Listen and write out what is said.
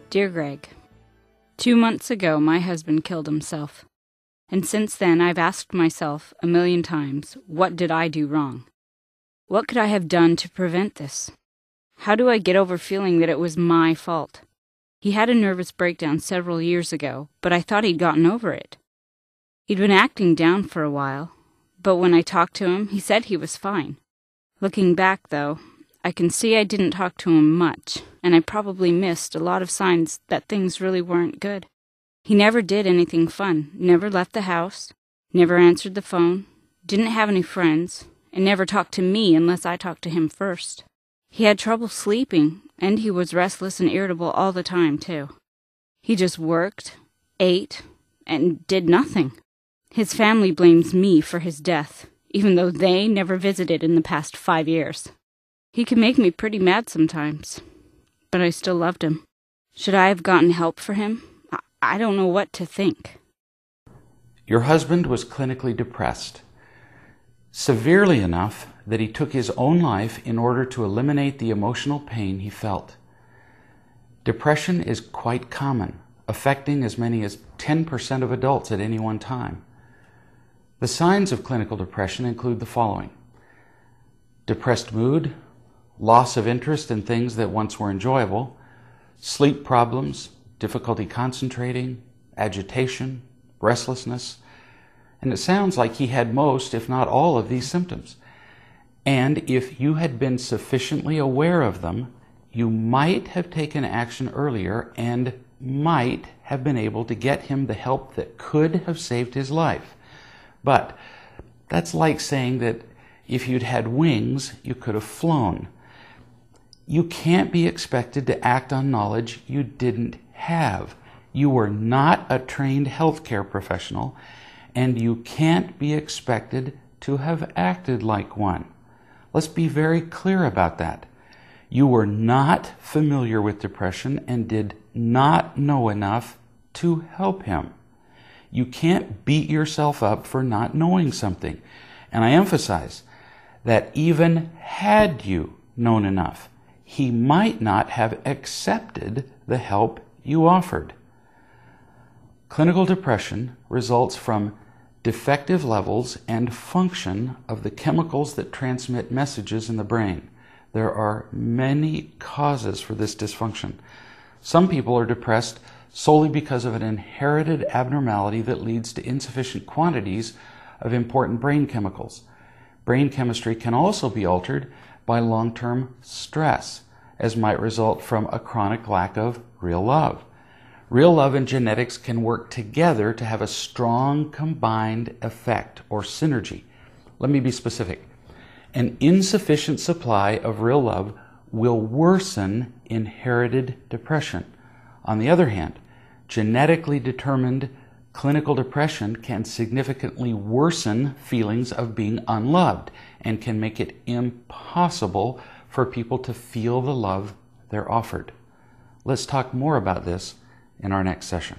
Dear Greg, 2 months ago my husband killed himself, and since then I've asked myself a million times, what did I do wrong? What could I have done to prevent this? How do I get over feeling that it was my fault? He had a nervous breakdown several years ago, but I thought he'd gotten over it. He'd been acting down for a while, but when I talked to him, he said he was fine. Looking back, though, I can see I didn't talk to him much, and I probably missed a lot of signs that things really weren't good. He never did anything fun, never left the house, never answered the phone, didn't have any friends, and never talked to me unless I talked to him first. He had trouble sleeping, and he was restless and irritable all the time, too. He just worked, ate, and did nothing. His family blames me for his death, even though they never visited in the past 5 years. He can make me pretty mad sometimes, but I still loved him. Should I have gotten help for him? I don't know what to think. Your husband was clinically depressed, severely enough that he took his own life in order to eliminate the emotional pain he felt. Depression is quite common, affecting as many as 10% of adults at any one time. The signs of clinical depression include the following: depressed mood, loss of interest in things that once were enjoyable, sleep problems, difficulty concentrating, agitation, restlessness, and it sounds like he had most, if not all, of these symptoms. And if you had been sufficiently aware of them, you might have taken action earlier and might have been able to get him the help that could have saved his life. But that's like saying that if you'd had wings, you could have flown. You can't be expected to act on knowledge you didn't have. You were not a trained healthcare professional, and you can't be expected to have acted like one. Let's be very clear about that. You were not familiar with depression and did not know enough to help him. You can't beat yourself up for not knowing something. And I emphasize that even had you known enough, he might not have accepted the help you offered. Clinical depression results from defective levels and function of the chemicals that transmit messages in the brain. There are many causes for this dysfunction. Some people are depressed solely because of an inherited abnormality that leads to insufficient quantities of important brain chemicals. Brain chemistry can also be altered by long-term stress, as might result from a chronic lack of real love. Real love and genetics can work together to have a strong combined effect or synergy. Let me be specific. An insufficient supply of real love will worsen inherited depression. On the other hand, genetically determined clinical depression can significantly worsen feelings of being unloved and can make it impossible for people to feel the love they're offered. Let's talk more about this in our next session.